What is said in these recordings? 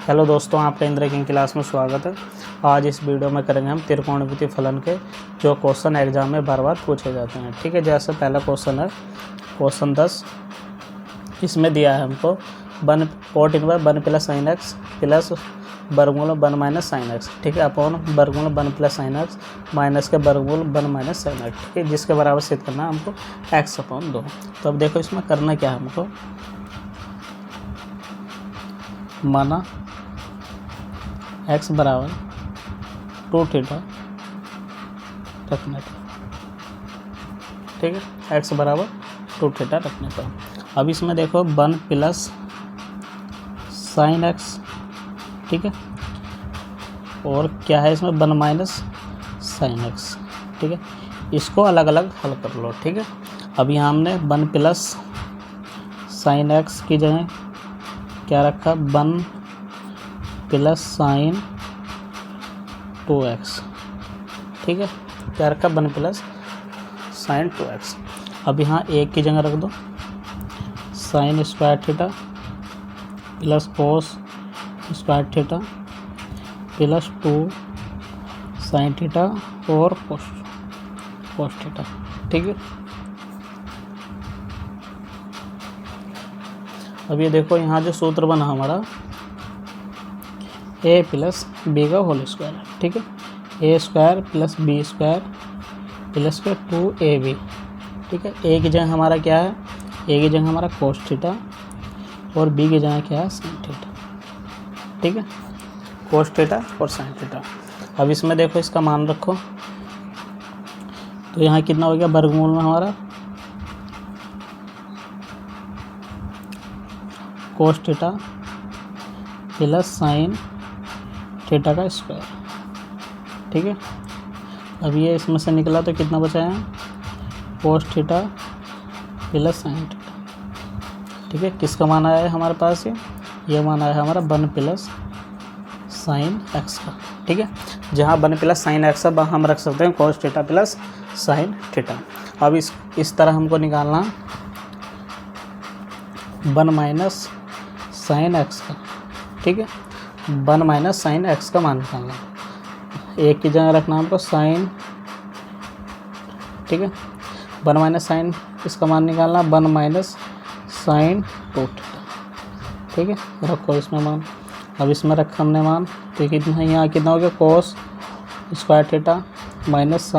Hello दोस्तों, आपका इंद्र की क्लास में स्वागत है। आज इस वीडियो में करेंगे हम त्रिकोणमितीय फलन के जो क्वेश्चन एग्जाम में बार बार पूछे जाते हैं। ठीक है, जैसे पहला क्वेश्चन है क्वेश्चन 10। इसमें दिया है हमको one cot inverse one plus sine x plus वर्गमूल वन माइनस साइन एक्स। ठीक है, अपॉन वर्गमूल one plus sine x minus के वर्गमूल वन माइनस साइन एक्स। ठीक है, जिसके बराबर सिद्ध करना है हमको एक्स अपॉन 2। तो अब देखो इसमें करना क्या है हमको, माना x बराबर 2 थीटा रखने पर। ठीक है, x बराबर 2 थीटा रखने पर। अब इसमें देखो वन प्लस साइन एक्स। ठीक है, और क्या है इसमें वन माइनस साइन एक्स। ठीक है, इसको अलग अलग हल कर लो। ठीक है, अब यहाँ हमने वन प्लस साइन एक्स की जगह क्या रखा, वन प्लस साइन 2x। ठीक है, क्या रखा, वन प्लस साइन 2x। अब यहाँ एक की जगह रख दो sign square theta plus cos square theta plus 2 sine theta और कोस थीटा। ठीक है, अब ये देखो यहाँ जो सूत्र बना हमारा a प्लस बी का होल स्क्वायर। ठीक है, a square plus B square plus के 2ab। ठीक है, ए की जगह हमारा क्या है, ए की जगह हमारा कोस थीटा और बी की जगह क्या है साइन थीटा। ठीक है, कोस थीटा और साइन थीटा। अब इसमें देखो इसका मान रखो, तो यहाँ कितना हो गया वर्गमूल में हमारा cos theta plus sine theta का स्क्वायर। ठीक है, अब ये इसमें से निकला तो कितना बचा है, cos theta plus sine theta. ठीक है, किसका मान आया है हमारे पास, ये मान आया है हमारा वन प्लस साइन एक्स का। ठीक है, जहाँ वन प्लस साइन एक्स है हम रख सकते हैं cos theta plus sine theta. अब इस तरह हमको निकालना वन माइनस साइन एक्स का। ठीक है, वन माइनस साइन एक्स का मान निकालना, एक की जगह रखना हमको साइन। ठीक है, वन माइनस साइन इसका मान निकालना वन माइनस साइन 2 थीटा। ठीक है, रखो इसमें मान। अब इसमें रखा हमने मान, तो कितना यहाँ कितना हो गया cos square theta minus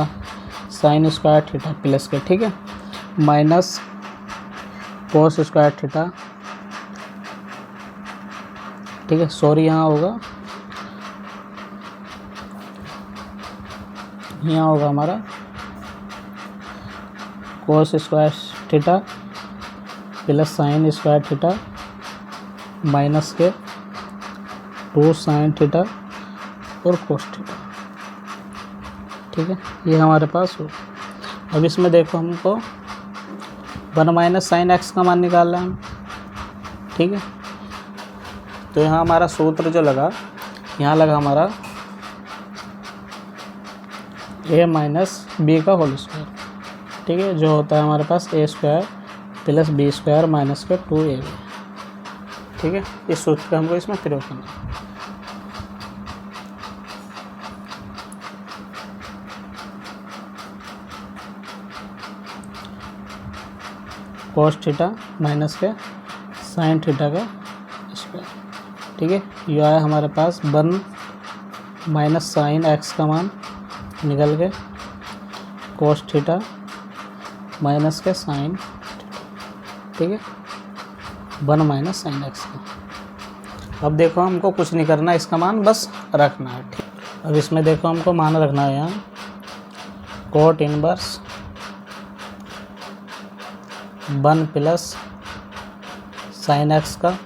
sign square theta plus के। ठीक है, माइनस कोस स्क्वायर थीटा। ठीक है, सॉरी यहाँ होगा हमारा कोस square theta plus sine square theta minus के 2 साइन थीटा और कोस थीटा। ठीक है, ये हमारे पास हो। अब इसमें देखो हमको वन माइनस साइन एक्स का मान निकालना है। ठीक है, तो यहाँ हमारा सूत्र जो लगा, यहाँ लगा हमारा a माइनस बी का होल स्क्वायर। ठीक है, जो होता है हमारे पास a square plus B square minus का 2ab। ठीक है, इस सूत्र का हमको इसमें प्रयोग करना है। कोस थीटा माइनस के साइन थीटा का स्क्वायर। ठीक है, ये आया हमारे पास वन माइनस साइन एक्स का मान निकल के कोस थीटा माइनस के साइन थीटा। ठीक है, वन माइनस साइन एक्स का। अब देखो हमको कुछ नहीं करना, इसका मान बस रखना है। ठीक, अब इसमें देखो हमको मान रखना है यहाँ cot inverse one plus sine x का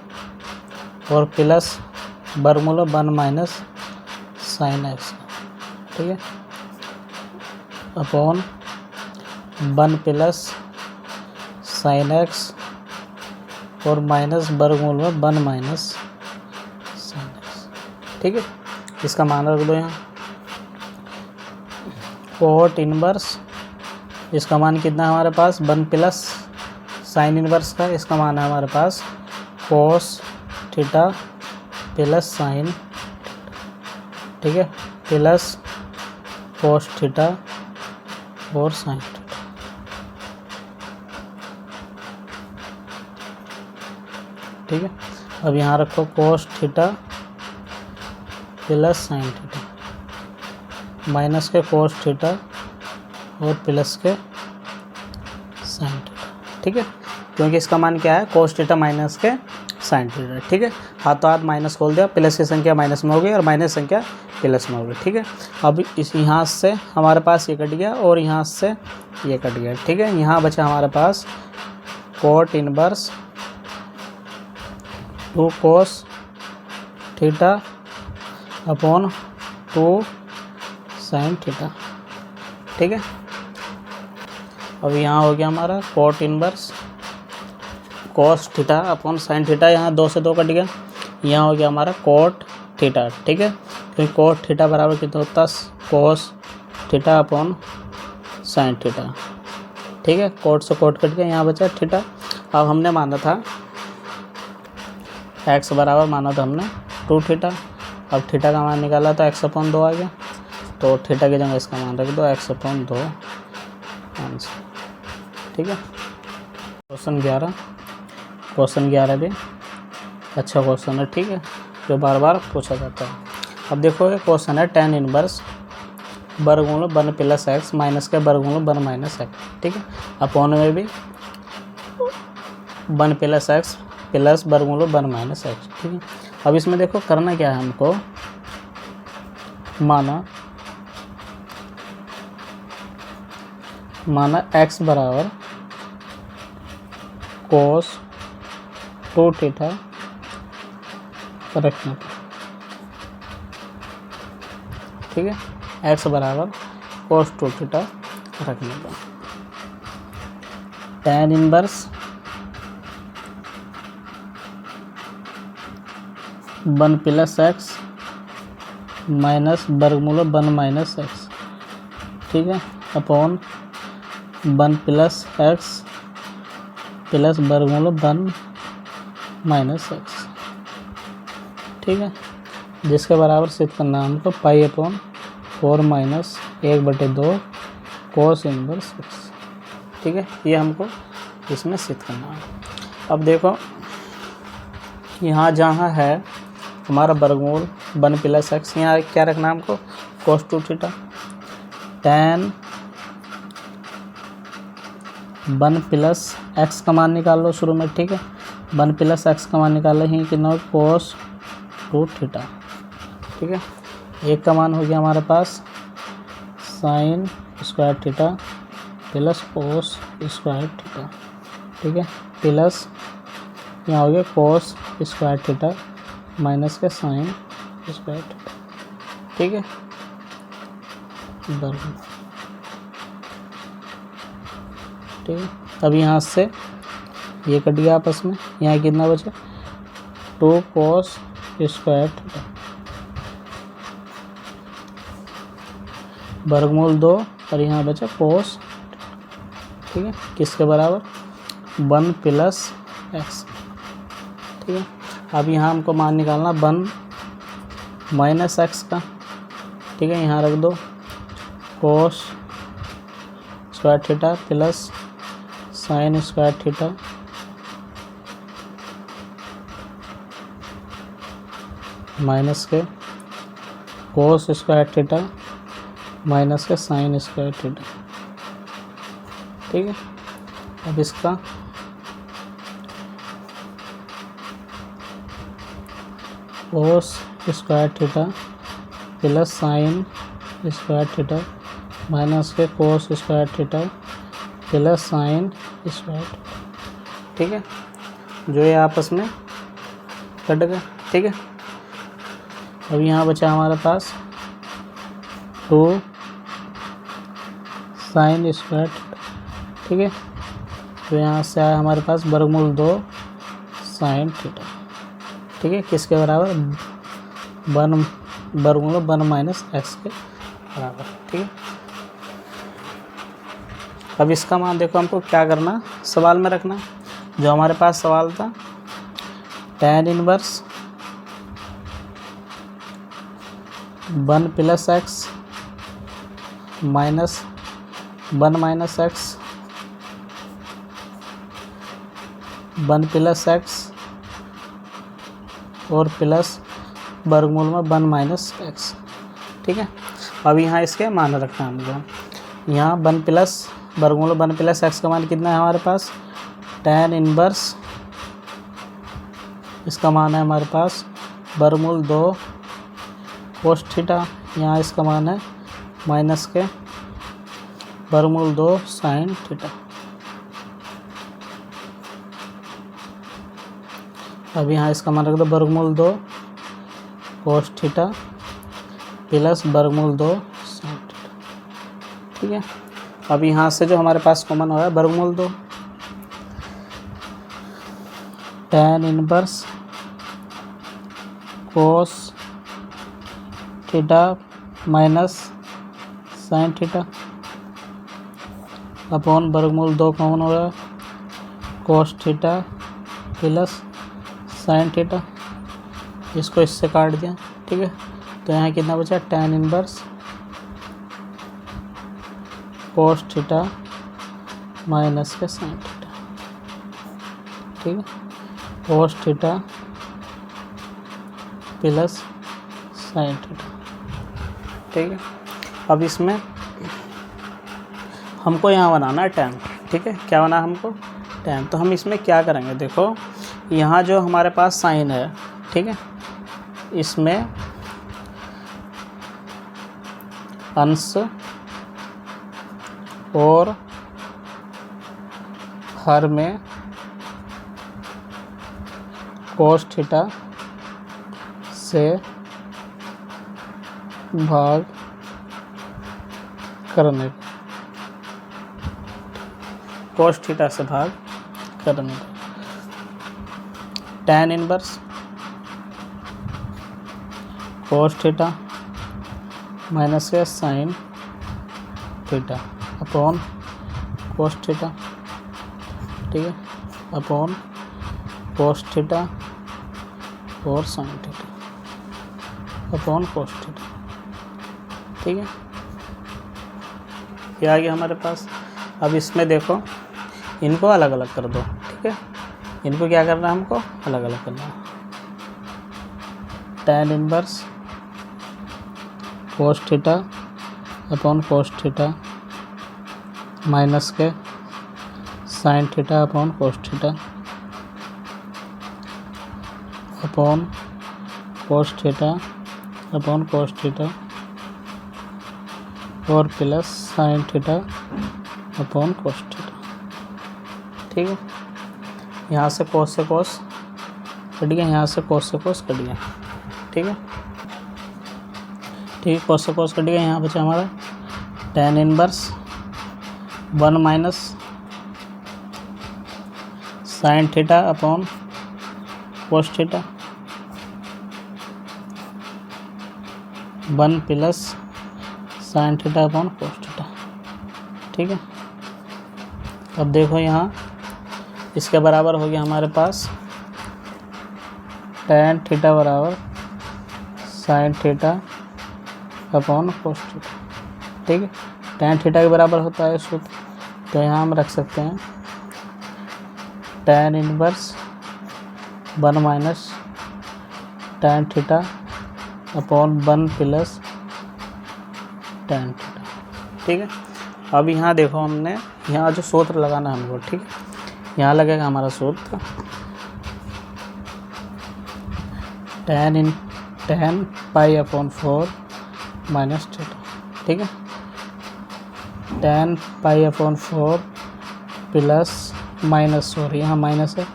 और प्लस वर्गमूल वन माइनस साइन एक्स का। ठीक है, upon one plus sine x और माइनस वर्गमूल में वन माइनस साइन एक्स। ठीक है, इसका मान रख दो यहाँ कोट इनवर्स। इसका मान कितना है हमारे पास, वन प्लस साइन इनवर्स का इसका मान है हमारे पास कोस थीटा प्लस साइन, ठीक है, प्लस कोस थीटा और साइन थीटा, ठीक है। अब यहाँ रखो cos theta plus sine theta minus k कोस थीटा और प्लस के साइन थीटा, ठीक है, क्योंकि इसका मान क्या है, कोस थीटा माइनस के साइन थीटा, ठीक है। हाथों हाथ माइनस खोल दिया, प्लस की संख्या माइनस में हो गई और माइनस संख्या प्लस में हो गई, ठीक है। अब इस यहाँ से हमारे पास ये कट गया और यहाँ से ये कट गया, ठीक है। यहाँ बचा हमारे पास cot inverse 2 cos theta upon 2 sine theta, ठीक है। अब यहाँ हो गया हमारा cot inverse cos theta upon sine theta, यहाँ 2 से 2 कट गया, यहाँ हो गया हमारा कोट थीटा, ठीक है, क्योंकि कोट थीटा बराबर कितना होता है, कोस थीटा अपॉन साइन थीटा, ठीक है। कोट से कोट कट गया, यहाँ बचा थीटा। अब हमने माना था एक्स बराबर माना था हमने 2 थीटा, अब थीटा का मान निकाला तो एक्स अपॉन 2 आ गया, तो थीटा की जगह इसका मान रख दो एक्स अपॉन 2 आंसर, ठीक है। क्वेश्चन 11 भी अच्छा क्वेश्चन है, ठीक है, जो बार बार पूछा जाता है। अब देखो ये क्वेश्चन है tan इनवर्स वर्गमूल 1 प्लस एक्स माइनस के वर्गमूल 1 माइनस एक्स, ठीक है, अपॉन में भी 1 प्लस एक्स प्लस वर्गमूल 1 माइनस एक्स, ठीक है। अब इसमें देखो करना क्या है हमको, माना x बराबर कोस 2 थीटा रखने पर, ठीक है, x बराबर कोस 2 थीटा रखने पर tan inverse 1 plus x minus वर्गमूल 1 माइनस एक्स, ठीक है, अपॉन 1 प्लस एक्स प्लस वर्गमूल 1 माइनस एक्स, ठीक है, जिसके बराबर सिद्ध करना हमको pi upon 4 minus 1/2 cos inverse x, ठीक है, ये हमको इसमें सिद्ध करना है। अब देखो यहाँ जहाँ है हमारा वर्गमूल 1 प्लस एक्स, यहाँ क्या रखना हमको कोस 2 थीटा, tan 1 प्लस एक्स का मान निकाल लो शुरू में, ठीक है, 1 प्लस एक्स का मान निकाल लो ही कितना कोस 2 थीटा, ठीक है। एक का मान हो गया हमारे पास sine square theta plus cos square theta, ठीक है, प्लस यहाँ हो गया कोस स्क्वायर थीटा माइनस के साइन स्क्वायर थीटा, ठीक है, वर्ग, ठीक है। अब यहाँ से ये कट गया आपस में, यहाँ कितना बचा 2 कोस स्क्वायर थीटा वर्गमूल 2 और यहाँ बचा कोस, ठीक है, किसके बराबर 1 प्लस एक्स, ठीक है। अब यहाँ हमको मान निकालना 1 माइनस एक्स का, ठीक है, यहाँ रख दो cos square theta plus sine square theta minus k cos square theta minus के साइन स्क्वायर थीटा, ठीक है। अब इसका cos square theta plus sine square theta minus k cos square theta plus sine square, ठीक है, जो ये आपस में कट गए, ठीक है। अब यहाँ बचा हमारे पास 2 साइन स्क्वायर थीटा, ठीक है, तो यहाँ से आया हमारे पास वर्गमूल 2 साइन थीटा, ठीक है, किसके बराबर 1 वर्गमूल 1 माइनस एक्स के बराबर, ठीक है। अब इसका मान देखो हमको क्या करना, सवाल में रखना, जो हमारे पास सवाल था tan inverse 1 plus x minus 1 minus x 1 plus x और प्लस वर्गमूल में 1 माइनस एक्स। ठीक है, अब यहाँ इसके मान रखना है हमको। यहाँ 1 प्लस वर्गमूल 1 प्लस एक्स का मान कितना है हमारे पास, tan इनवर्स, इसका मान है हमारे पास वर्गमूल 2 कोस थीटा। यहाँ इसका मान है माइनस के वर्गमूल 2 साइन थीटा। अब यहाँ इसका मान रख दो वर्गमूल 2 कोस थीटा प्लस वर्गमूल 2 साइन थीटा। ठीक है, अब यहाँ से जो हमारे पास कॉमन हो रहा है वर्गमूल 2, tan inverse cos theta minus sign theta upon वर्गमूल 2 कॉमन हो रहा है cos theta plus sine theta. इसको इससे काट दिया। ठीक है, तो यहाँ कितना बचा, tan inverse cos theta minus के साइन थीटा। ठीक है, cos theta plus sine theta. ठीक है, अब इसमें हमको यहाँ बनाना है tan। ठीक है, क्या बना हमको, tan। तो हम इसमें क्या करेंगे, देखो यहाँ जो हमारे पास साइन है, ठीक है, इसमें अंश और हर में कोस थीटा से भाग करने, कोस थीटा से भाग करने, tan inverse cos theta minus के sine theta upon cos theta. ठीक है, अपॉन कोस थीटा और sine theta upon cos theta. ठीक है, ये आ गया हमारे पास। अब इसमें देखो इनको अलग अलग कर दो। ठीक है, इनको क्या करना है, हमको अलग अलग करना है। tan inverse cos theta upon cos theta minus के sine theta upon cos theta upon cos theta upon cos theta और plus sine theta upon cos theta. ठीक है, यहाँ से कोस कट गया, यहाँ से कोस कट गया। ठीक है, ठीक है, कोस से कोस कट गया। यहाँ बचा हमारा tan inverse 1 minus sign theta upon cos theta 1 plus sine theta upon cos theta. ठीक है, अब देखो यहाँ इसके बराबर हो गया हमारे पास tan थीटा बराबर sign theta upon cos theta. ठीक है, tan थीटा के बराबर होता है सूत्र, तो यहाँ हम रख सकते हैं tan inverse 1 minus tan theta upon 1 plus tan theta. ठीक है, अब यहाँ देखो हमने यहाँ जो सूत्र लगाना है हमको। ठीक है, यहाँ लगेगा हमारा सूत्र tan pi upon 4 minus theta. ठीक है, tan pi upon 4 plus minus, sorry यहाँ माइनस है,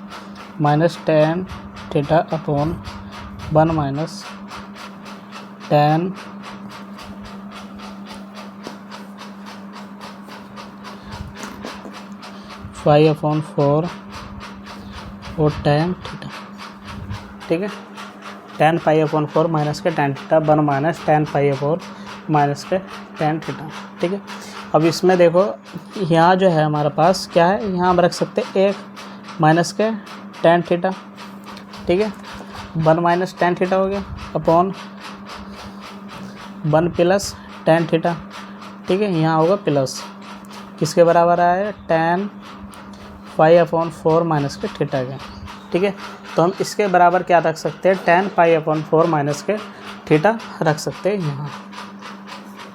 minus tan theta upon 1 minus tan pi upon 4 और tan थीटा। ठीक है, tan पाई अपॉन 4 माइनस के tan theta 1 minus tan pi upon minus के tan theta. ठीक है, अब इसमें देखो यहाँ जो है हमारे पास क्या है, यहाँ हम रख सकते हैं 1 माइनस के tan थीटा। ठीक है, 1 माइनस tan थीटा हो गया अपॉन 1 प्लस tan थीटा, ठीक है, यहाँ होगा प्लस, किसके बराबर आया है, tan π/4 माइनस के थीटा के, ठीक है। तो हम इसके बराबर क्या रख सकते हैं, tan π/4 माइनस के थीटा रख सकते हैं यहाँ,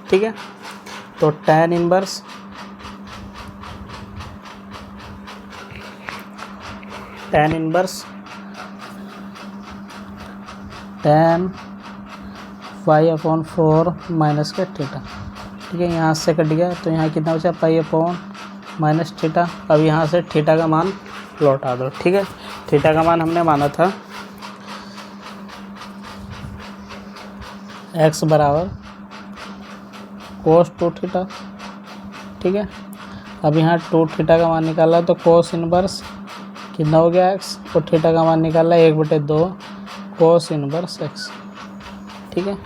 ठीक है। तो tan इनवर्स tan π/4 माइनस के थीटा, ठीक है। यहाँ से कट गया तो यहाँ कितना बचा, π/- थीटा। अब यहाँ से थीटा का मान लौटा दो, ठीक है। थीटा का मान हमने माना था x बराबर cos 2 थीटा, ठीक है। अब यहाँ 2 थीटा का मान निकाला तो cos इनवर्स कितना हो गया x, और थीटा का मान निकाला 1/2 cos इनवर्स x, ठीक है।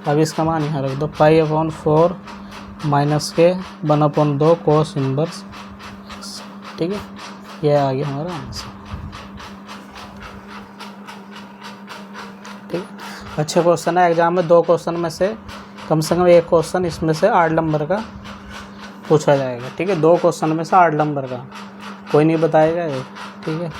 अब इसका मान यहाँ रख दो, π/4 माइनस के 1/2 cos इनवर्स x, ठीक है। यह आ गया हमारा आंसर, ठीक है। अच्छे क्वेश्चन है, एग्जाम में 2 क्वेश्चन में से कम एक क्वेश्चन इसमें से 8 नंबर का पूछा जाएगा, ठीक है। 2 क्वेश्चन में से 8 नंबर का कोई नहीं बताएगा ये, ठीक है।